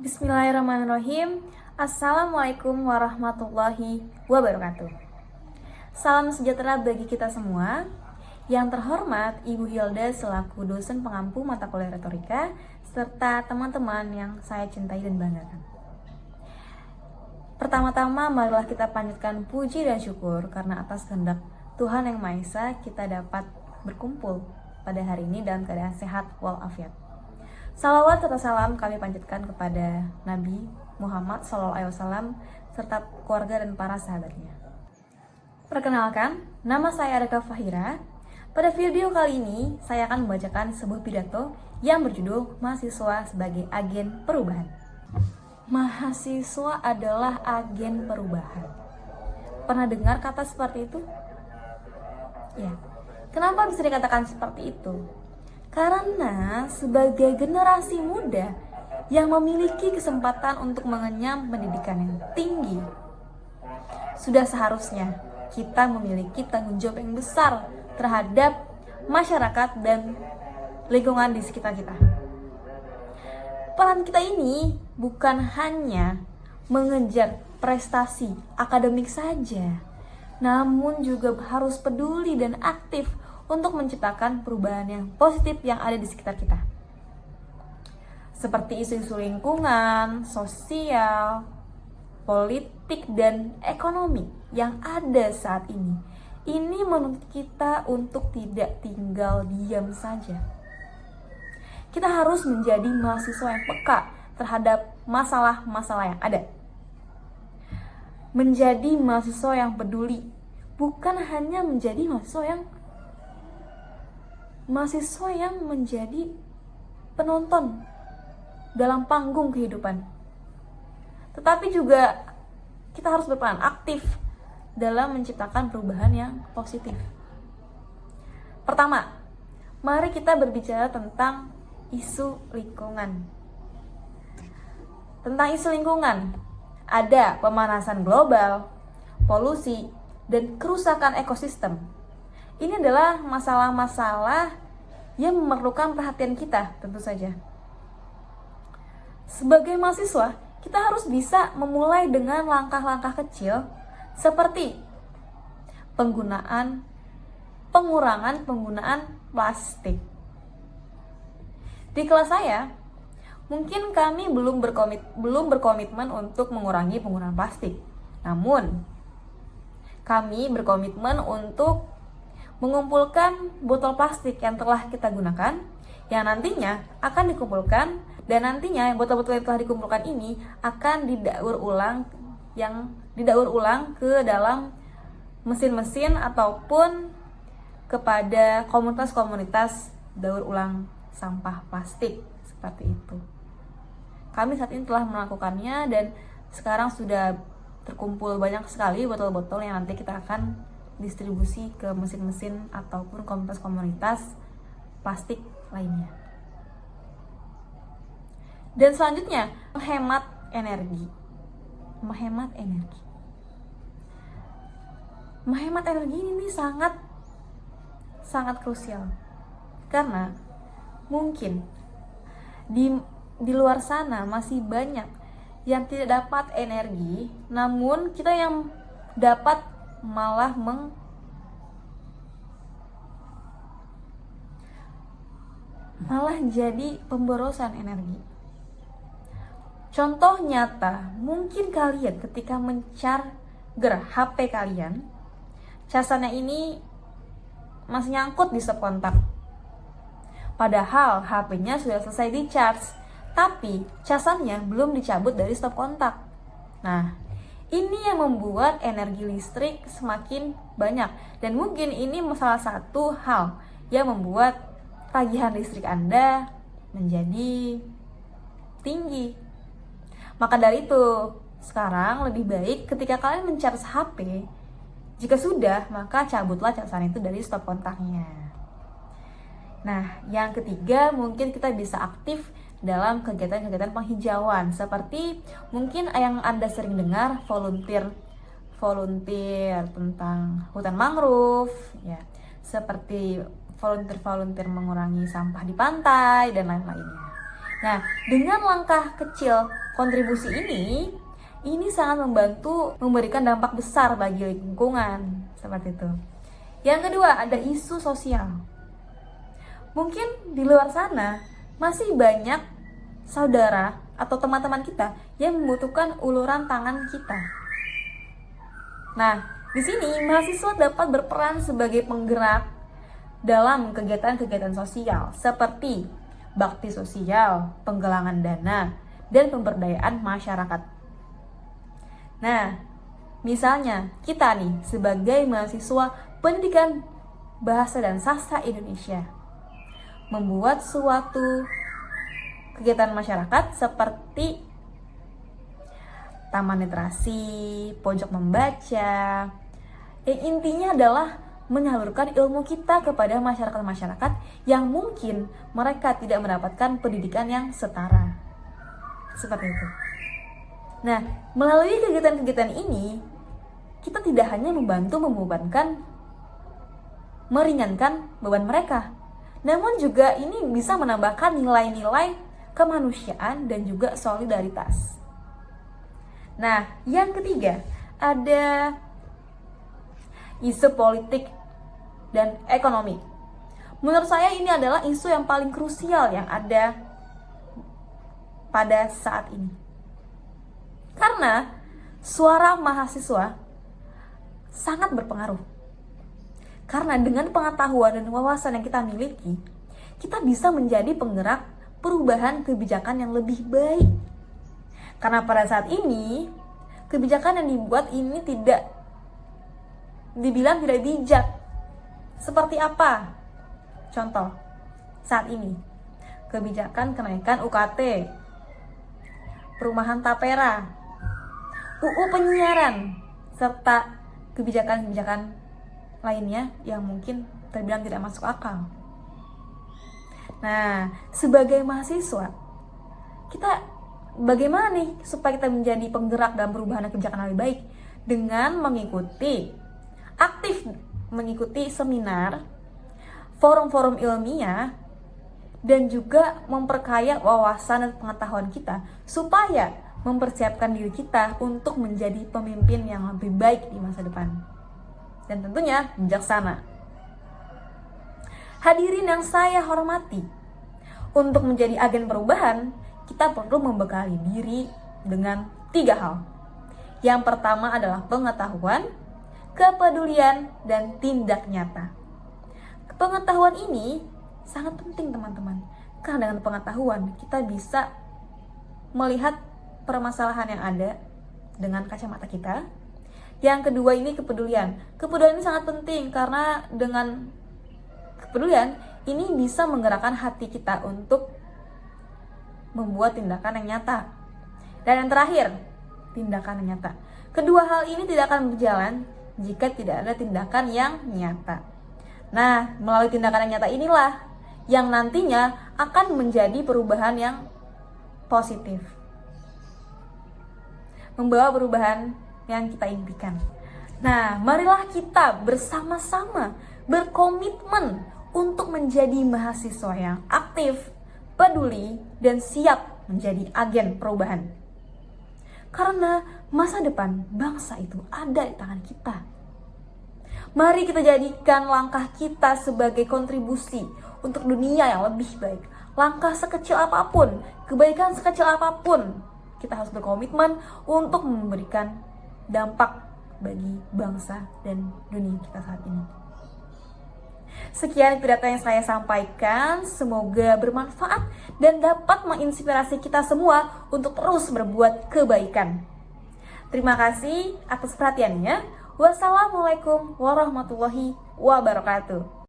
Bismillahirrahmanirrahim. Assalamualaikum warahmatullahi wabarakatuh. Salam sejahtera bagi kita semua. Yang terhormat Ibu Hilda selaku dosen pengampu mata kuliah retorika serta teman-teman yang saya cintai dan banggakan. Pertama-tama marilah kita panjatkan puji dan syukur karena atas kehendak Tuhan Yang Maha Esa kita dapat berkumpul pada hari ini dalam keadaan sehat walafiat. Salawat serta salam kami panjatkan kepada Nabi Muhammad SAW serta keluarga dan para sahabatnya. Perkenalkan, nama saya Arika Fahira. Pada video kali ini, saya akan membacakan sebuah pidato yang berjudul Mahasiswa sebagai Agen Perubahan. Mahasiswa adalah agen perubahan. Pernah dengar kata seperti itu? Ya. Kenapa bisa dikatakan seperti itu? Karena sebagai generasi muda yang memiliki kesempatan untuk mengenyam pendidikan yang tinggi, sudah seharusnya kita memiliki tanggung jawab yang besar terhadap masyarakat dan lingkungan di sekitar kita. Peran kita ini bukan hanya mengejar prestasi akademik saja, namun juga harus peduli dan aktif untuk menciptakan perubahan yang positif yang ada di sekitar kita. Seperti isu-isu lingkungan, sosial, politik, dan ekonomi yang ada saat ini. Ini menuntut kita untuk tidak tinggal diam saja. Kita harus menjadi mahasiswa yang peka terhadap masalah-masalah yang ada. Menjadi mahasiswa yang peduli, bukan hanya menjadi mahasiswa yang menjadi penonton dalam panggung kehidupan. Tetapi juga kita harus berperan aktif dalam menciptakan perubahan yang positif. Pertama, mari kita berbicara tentang isu lingkungan. Tentang isu lingkungan, ada pemanasan global, polusi, dan kerusakan ekosistem. Ini adalah masalah-masalah yang memerlukan perhatian kita, tentu saja. Sebagai mahasiswa, kita harus bisa memulai dengan langkah-langkah kecil seperti pengurangan penggunaan plastik. Di kelas saya, mungkin kami belum berkomitmen untuk mengurangi penggunaan plastik. Namun, kami berkomitmen untuk mengumpulkan botol plastik yang telah kita gunakan, yang nantinya akan dikumpulkan, dan nantinya botol-botol yang telah dikumpulkan ini akan didaur ulang ke dalam mesin-mesin ataupun kepada komunitas-komunitas daur ulang sampah plastik seperti itu. Kami saat ini telah melakukannya dan sekarang sudah terkumpul banyak sekali botol-botol yang nanti kita akan distribusi ke mesin-mesin ataupun komunitas-komunitas plastik lainnya. Dan selanjutnya, menghemat energi. Menghemat energi ini sangat krusial. Karena mungkin di luar sana masih banyak yang tidak dapat energi, namun kita yang dapat malah jadi pemborosan energi. Contoh nyata, mungkin kalian ketika men-charger HP kalian, casannya ini masih nyangkut di stop kontak. Padahal HP-nya sudah selesai di-charge, tapi casannya belum dicabut dari stop kontak. Nah, ini yang membuat energi listrik semakin banyak. Dan mungkin ini salah satu hal yang membuat tagihan listrik Anda menjadi tinggi. Maka dari itu, sekarang lebih baik ketika kalian men-charge HP, jika sudah, maka cabutlah casan itu dari stop kontaknya. Nah, yang ketiga, mungkin kita bisa aktif dalam kegiatan-kegiatan penghijauan seperti mungkin yang Anda sering dengar volunteer tentang hutan mangrove ya, seperti volunteer mengurangi sampah di pantai dan lain-lainnya. Nah, dengan langkah kecil kontribusi ini sangat membantu memberikan dampak besar bagi lingkungan, seperti itu. Yang kedua, ada isu sosial. Mungkin di luar sana masih banyak saudara atau teman-teman kita yang membutuhkan uluran tangan kita. Nah, di sini mahasiswa dapat berperan sebagai penggerak dalam kegiatan-kegiatan sosial seperti bakti sosial, penggalangan dana, dan pemberdayaan masyarakat. Nah, misalnya kita nih sebagai mahasiswa pendidikan bahasa dan sastra Indonesia membuat suatu kegiatan masyarakat seperti taman literasi, pojok membaca. Yang intinya adalah menyalurkan ilmu kita kepada masyarakat-masyarakat yang mungkin mereka tidak mendapatkan pendidikan yang setara. Seperti itu. Nah, melalui kegiatan-kegiatan ini, kita tidak hanya membantu meringankan beban mereka, namun juga ini bisa menambahkan nilai-nilai kemanusiaan dan juga solidaritas. Nah, yang ketiga, ada isu politik dan ekonomi. Menurut saya ini adalah isu yang paling krusial yang ada pada saat ini. Karena suara mahasiswa sangat berpengaruh. Karena dengan pengetahuan dan wawasan yang kita miliki, kita bisa menjadi penggerak perubahan kebijakan yang lebih baik. Karena pada saat ini, kebijakan yang dibuat ini dibilang tidak bijak. Seperti apa? Contoh, saat ini, kebijakan kenaikan UKT, perumahan tapera, UU penyiaran, serta kebijakan-kebijakan lainnya yang mungkin terbilang tidak masuk akal. Nah, sebagai mahasiswa, kita bagaimana nih supaya kita menjadi penggerak dalam perubahan kebijakan yang lebih baik? Dengan aktif mengikuti seminar, forum-forum ilmiah, dan juga memperkaya wawasan dan pengetahuan kita supaya mempersiapkan diri kita untuk menjadi pemimpin yang lebih baik di masa depan. Dan tentunya bijaksana. Hadirin yang saya hormati, untuk menjadi agen perubahan, kita perlu membekali diri dengan 3 hal. Yang pertama adalah pengetahuan, kepedulian, dan tindak nyata. Pengetahuan ini sangat penting, teman-teman. Karena dengan pengetahuan, kita bisa melihat permasalahan yang ada dengan kacamata kita. Yang kedua ini kepedulian. Kepedulian ini sangat penting karena dengan kepedulian ini bisa menggerakkan hati kita untuk membuat tindakan yang nyata. Dan yang terakhir, tindakan yang nyata. Kedua hal ini tidak akan berjalan jika tidak ada tindakan yang nyata. Nah, melalui tindakan yang nyata inilah yang nantinya akan menjadi perubahan yang positif. Membawa perubahan yang kita impikan. Nah, marilah kita bersama-sama berkomitmen untuk menjadi mahasiswa yang aktif, peduli, dan siap menjadi agen perubahan. Karena masa depan bangsa itu ada di tangan kita. Mari kita jadikan langkah kita sebagai kontribusi untuk dunia yang lebih baik. Langkah sekecil apapun, kebaikan sekecil apapun, kita harus berkomitmen untuk memberikan dampak bagi bangsa dan dunia kita saat ini. Sekian pidato yang saya sampaikan, semoga bermanfaat dan dapat menginspirasi kita semua untuk terus berbuat kebaikan. Terima kasih atas perhatiannya. Wassalamualaikum warahmatullahi wabarakatuh.